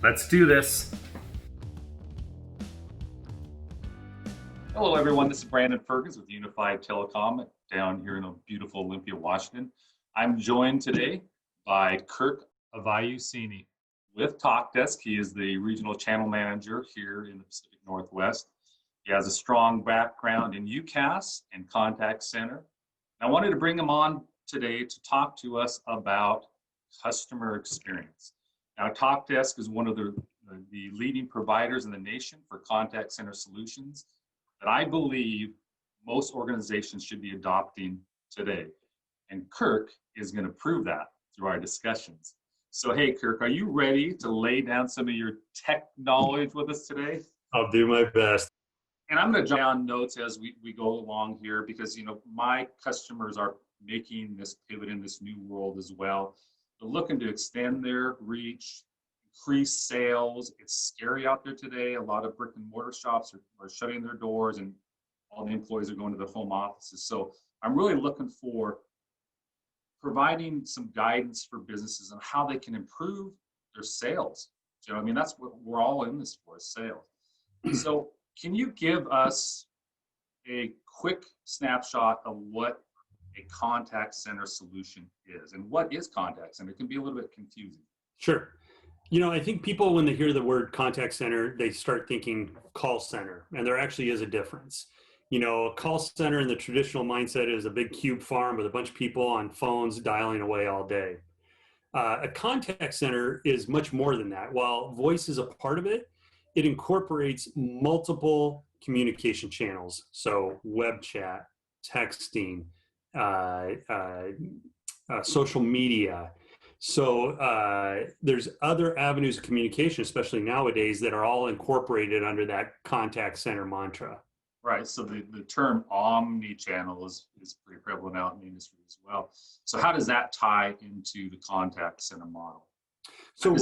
Let's do this. Hello, everyone. This is Brandon Fergus with Unified Telecom down here in beautiful Olympia, Washington. I'm joined today by Kirk Avayusini with TalkDesk. He is the regional channel manager here in the Pacific Northwest. He has a strong background in UCaaS and contact center. I wanted to bring him on today to talk to us about customer experience. Now, TalkDesk is one of the leading providers in the nation for contact center solutions that I believe most organizations should be adopting today. And Kirk is going to prove that through our discussions. So, hey, Kirk, are you ready to lay down some of your tech knowledge with us today? I'll do my best. And I'm going to jot down notes as we go along here because, my customers are making this pivot in this new world as well. They're looking to extend their reach, increase sales. It's scary out there today. A lot of brick and mortar shops are shutting their doors and all the employees are going to the home offices. So I'm really looking for providing some guidance for businesses on how they can improve their sales. That's what we're all in this for, sales. So can you give us a quick snapshot of what a contact center solution is? And what is contact center? It can be a little bit confusing. Sure. I think people, when they hear the word contact center, they start thinking call center, and there actually is a difference. A call center in the traditional mindset is a big cube farm with a bunch of people on phones dialing away all day. A contact center is much more than that. While voice is a part of it, it incorporates multiple communication channels. So web chat, texting, social media. So there's other avenues of communication, especially nowadays, that are all incorporated under that contact center mantra. Right. So the term omni-channel is pretty prevalent out in the industry as well. So how does that tie into the contact center model? So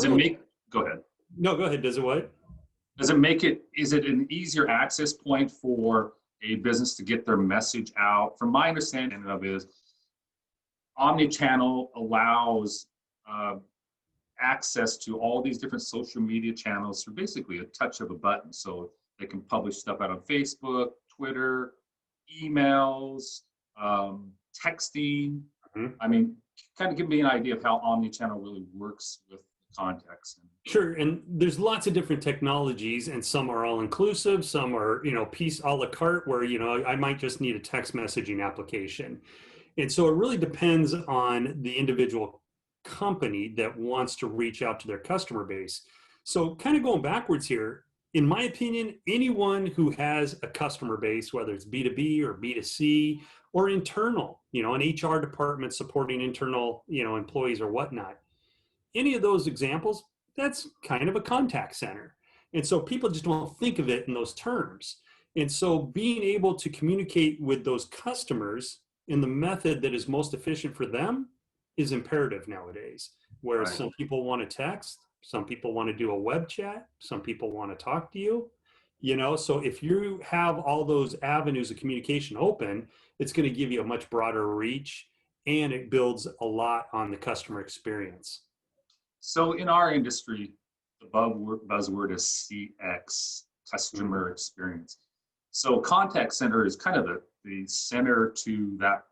go ahead. No, go ahead. Does it what? Is it an easier access point for a business to get their message out? From my understanding of it is, omni-channel allows access to all these different social media channels through basically a touch of a button. So they can publish stuff out on Facebook, Twitter, emails, texting. Mm-hmm. Kind of give me an idea of how omni-channel really works with contacts. Sure, and there's lots of different technologies, and some are all-inclusive, some are, piece a la carte, where, I might just need a text messaging application. And so it really depends on the individual company that wants to reach out to their customer base. So kind of going backwards here, in my opinion, anyone who has a customer base, whether it's B2B or B2C or internal, an HR department supporting internal, employees or whatnot, any of those examples, that's kind of a contact center. And so people just don't think of it in those terms. And so being able to communicate with those customers in the method that is most efficient for them is imperative nowadays. Whereas Right. Some people want to text, some people want to do a web chat, some people want to talk to you, so if you have all those avenues of communication open, it's going to give you a much broader reach, and it builds a lot on the customer experience. So in our industry, the buzzword is CX, customer Mm-hmm. experience. So contact center is kind of the center to that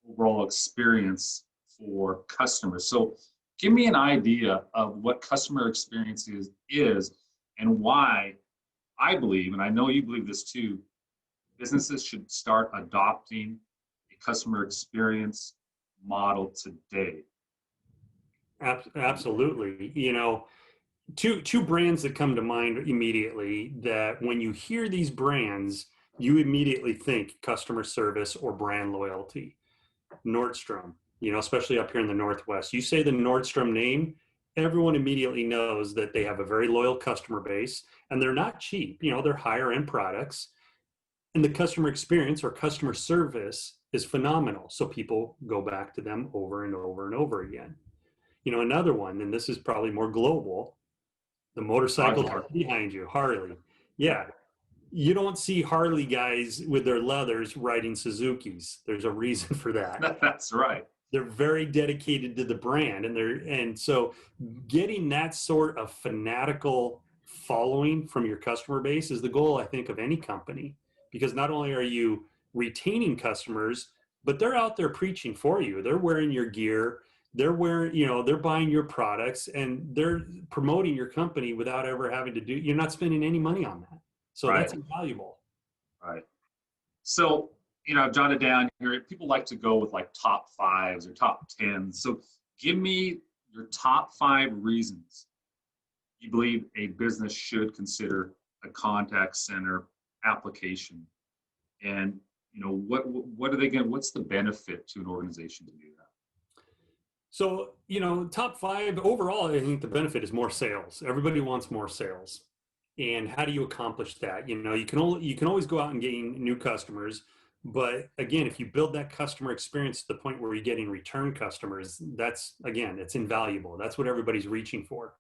overall experience for customers. So give me an idea of what customer experience is and why I believe, and I know you believe this too, businesses should start adopting a customer experience model today. Absolutely. Two brands that come to mind immediately, that when you hear these brands, you immediately think customer service or brand loyalty. Nordstrom, especially up here in the Northwest. You say the Nordstrom name, everyone immediately knows that they have a very loyal customer base, and they're not cheap. They're higher end products, and the customer experience or customer service is phenomenal. So people go back to them over and over and over again. Another one, and this is probably more global, the motorcycle behind you, Harley. Yeah. You don't see Harley guys with their leathers riding Suzukis. There's a reason for that. That's right. they're very dedicated to the brand, and so getting that sort of fanatical following from your customer base is the goal, I think, of any company, because not only are you retaining customers, but they're out there preaching for you. They're wearing your gear, they're wearing, they're buying your products, and they're promoting your company without ever having to do. You're not spending any money on that, so Right, that's invaluable. right. So, I've jotted down here, people like to go with like top fives or top 10. So give me your top 5 reasons you believe a business should consider a contact center application. And, what are they going to, what's the benefit to an organization to do that? So, top five overall, I think the benefit is more sales. Everybody wants more sales. And how do you accomplish that? You can always go out and gain new customers, but again, if you build that customer experience to the point where you're getting return customers, that's again, it's invaluable. That's what everybody's reaching for.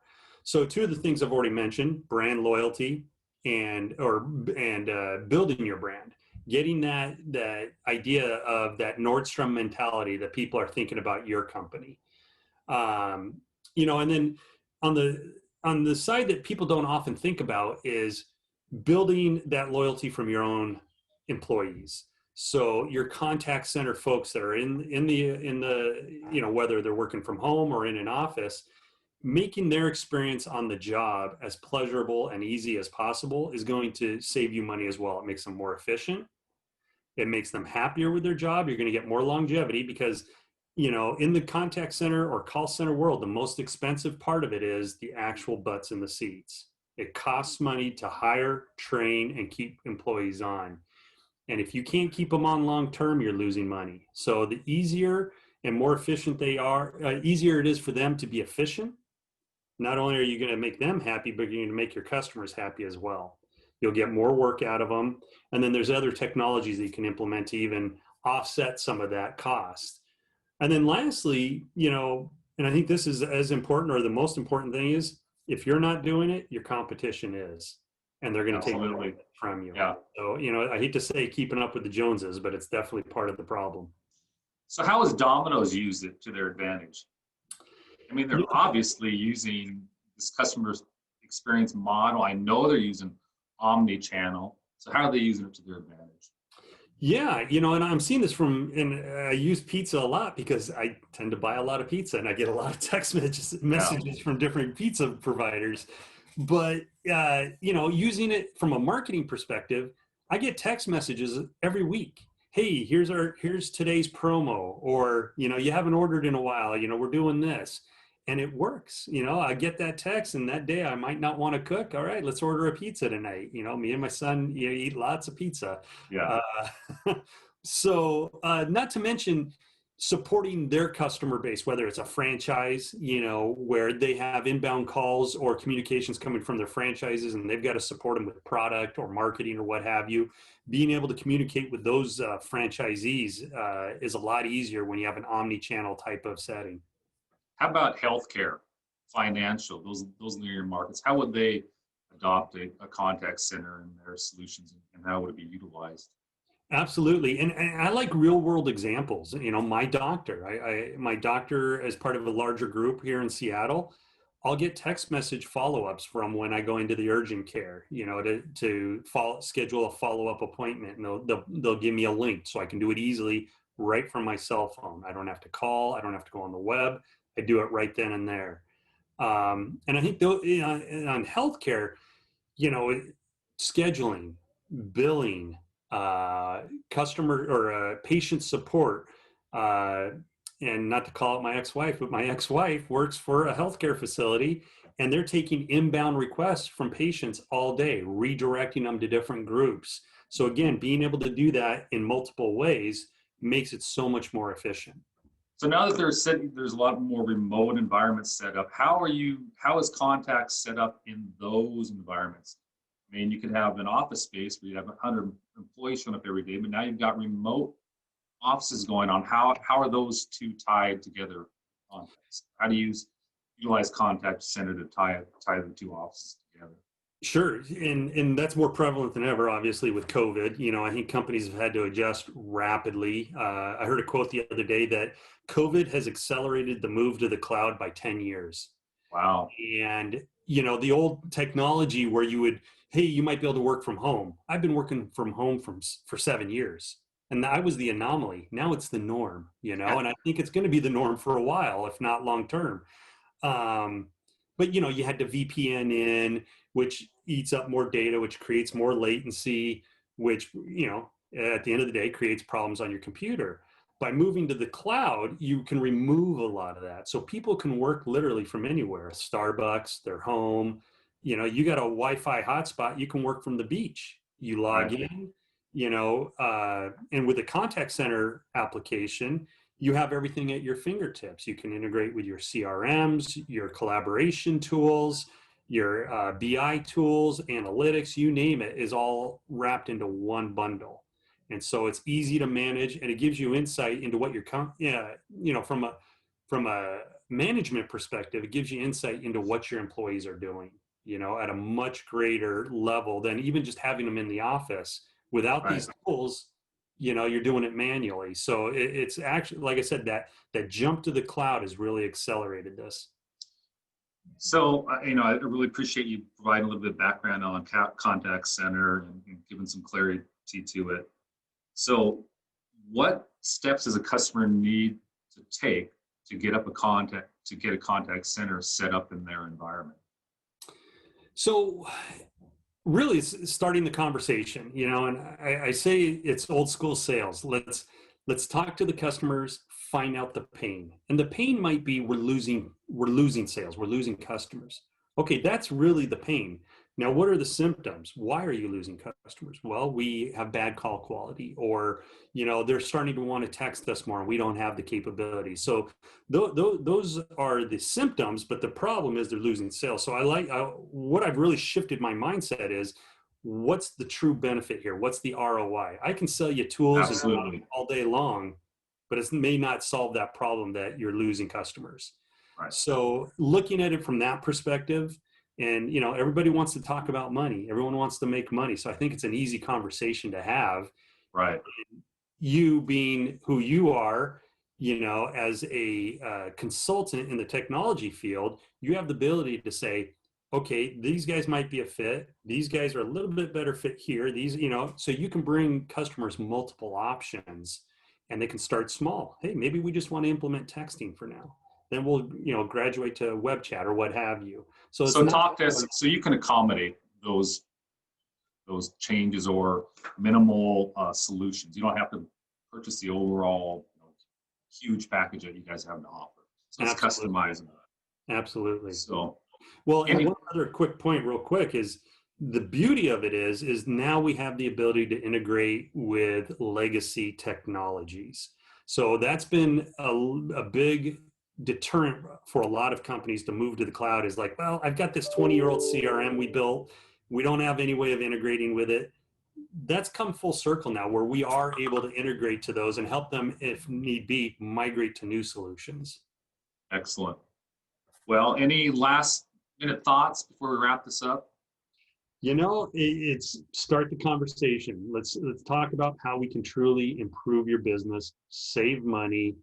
So, two of the things I've already mentioned: brand loyalty and building your brand, getting that idea of that Nordstrom mentality that people are thinking about your company. And then on the side that people don't often think about is building that loyalty from your own employees. So your contact center folks that are in the whether they're working from home or in an office, making their experience on the job as pleasurable and easy as possible is going to save you money as well. It makes them more efficient. It makes them happier with their job. You're going to get more longevity because, in the contact center or call center world, the most expensive part of it is the actual butts in the seats. It costs money to hire, train, and keep employees on. And if you can't keep them on long term, you're losing money. So the easier and more efficient they are, easier it is for them to be efficient. Not only are you going to make them happy, but you're going to make your customers happy as well. You'll get more work out of them. And then there's other technologies that you can implement to even offset some of that cost. And then lastly, and I think this is as important, or the most important thing is, if you're not doing it, your competition is, and they're going to take Absolutely. it from you. Yeah. So, I hate to say keeping up with the Joneses, but it's definitely part of the problem. So how has Domino's used it to their advantage? I mean, they're obviously using this customer experience model. I know they're using omni-channel. So how are they using it to their advantage? Yeah, and I'm seeing this and I use pizza a lot because I tend to buy a lot of pizza and I get a lot of text messages from different pizza providers. But, using it from a marketing perspective, I get text messages every week. Hey, here's today's promo, or, you haven't ordered in a while, we're doing this. And it works. I get that text, and that day I might not want to cook. All right, let's order a pizza tonight. Me and my son, eat lots of pizza. Yeah. So not to mention supporting their customer base, whether it's a franchise, where they have inbound calls or communications coming from their franchises, and they've got to support them with product or marketing or what have you. Being able to communicate with those franchisees is a lot easier when you have an omni-channel type of setting. How about healthcare, financial, those near markets? How would they adopt a contact center in their solutions, and how would it be utilized? Absolutely. And I like real world examples. My doctor, my doctor, as part of a larger group here in Seattle, I'll get text message follow-ups from when I go into the urgent care, to schedule a follow-up appointment, and they'll give me a link so I can do it easily right from my cell phone. I don't have to call. I don't have to go on the web. I do it right then and there. And I think on healthcare, scheduling, billing, customer or patient support, and not to call it my ex-wife, but my ex-wife works for a healthcare facility, and they're taking inbound requests from patients all day, redirecting them to different groups. So again, being able to do that in multiple ways makes it so much more efficient. So now that there's a lot more remote environments set up, how is contact set up in those environments? I mean, you could have an office space where you have 100 employees showing up every day, but now you've got remote offices going on. How are those two tied together? How do you utilize contact center to tie the two offices together? Sure, and that's more prevalent than ever, obviously, with COVID. I think companies have had to adjust rapidly. I heard a quote the other day that COVID has accelerated the move to the cloud by 10 years. Wow. And, the old technology where hey, you might be able to work from home. I've been working from home for 7 years. And I was the anomaly. Now it's the norm, and I think it's going to be the norm for a while, if not long term. Um, but you had to VPN in, which eats up more data, which creates more latency, which at the end of the day creates problems on your computer. By moving to the cloud, you can remove a lot of that, so people can work literally from anywhere. Starbucks, their home. You got a Wi-Fi hotspot, you can work from the beach. You log Right. in, and with the contact center application, you have everything at your fingertips. You can integrate with your CRMs, your collaboration tools, your BI tools, analytics, you name it, is all wrapped into one bundle. And so it's easy to manage, and it gives you insight into what from a management perspective, it gives you insight into what your employees are doing, at a much greater level than even just having them in the office. Without Right. these tools, you're doing it manually. So it's actually, like I said, that jump to the cloud has really accelerated this. So, I really appreciate you providing a little bit of background on contact center and giving some clarity to it. So, what steps does a customer need to take to get a contact center set up in their environment? So really, it's starting the conversation, and I say it's old school sales. Let's talk to the customers, find out the pain. And the pain might be we're losing sales, we're losing customers. Okay, that's really the pain. Now, what are the symptoms? Why are you losing customers? Well, we have bad call quality, or they're starting to want to text us more, and we don't have the capability. So those are the symptoms, but the problem is they're losing sales. So what I've really shifted my mindset is, what's the true benefit here? What's the ROI? I can sell you tools and Absolutely. all day long, but it may not solve that problem that you're losing customers. Right. So looking at it from that perspective, and everybody wants to talk about money. Everyone wants to make money. So I think it's an easy conversation to have. Right. You being who you are, as a consultant in the technology field, you have the ability to say, okay, these guys might be a fit. These guys are a little bit better fit here. So you can bring customers multiple options, and they can start small. Hey, maybe we just want to implement texting for now. Then we'll, graduate to web chat or what have you. So it's not. So you can accommodate those changes or minimal solutions. You don't have to purchase the overall huge package that you guys have to offer. So it's Absolutely. customizable. Absolutely. So, Well, and one other quick point, real quick, is the beauty of it is now we have the ability to integrate with legacy technologies. So that's been a big deterrent for a lot of companies to move to the cloud. Is like, well, I've got this 20-year-old CRM we built. We don't have any way of integrating with it. That's come full circle now, where we are able to integrate to those and help them, if need be, migrate to new solutions. excellent. Well, any last minute thoughts before we wrap this up? It's start the conversation. Let's talk about how we can truly improve your business, save money,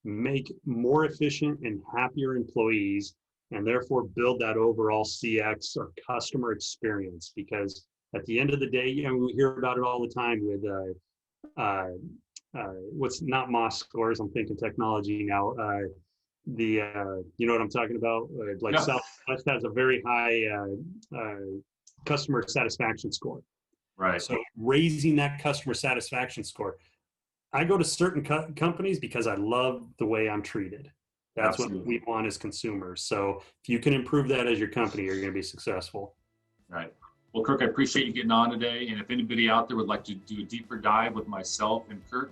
make more efficient and happier employees, and therefore build that overall CX or customer experience. Because at the end of the day, we hear about it all the time with what's not Moss scores. I'm thinking technology now. You know what I'm talking about? Like Yeah. Southwest has a very high customer satisfaction score. Right. So raising that customer satisfaction score. I go to certain companies because I love the way I'm treated. That's Absolutely. what we want as consumers. So if you can improve that as your company, you're going to be successful. Right. Well, Kirk, I appreciate you getting on today. And if anybody out there would like to do a deeper dive with myself and Kirk,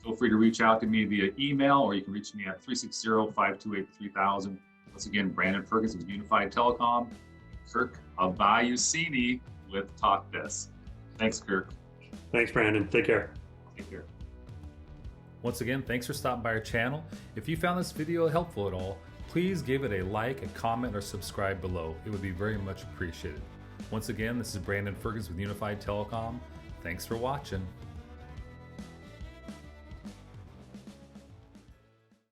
feel free to reach out to me via email, or you can reach me at 360-528-3000. Once again, Brandon Ferguson with Unified Telecom, Kirk Avayusini with TalkThis. Thanks, Kirk. Thanks, Brandon. Take care. Take care. Once again, thanks for stopping by our channel. If you found this video helpful at all, please give it a like, a comment, or subscribe below. It would be very much appreciated. Once again, this is Brandon Fergus with Unified Telecom. Thanks for watching.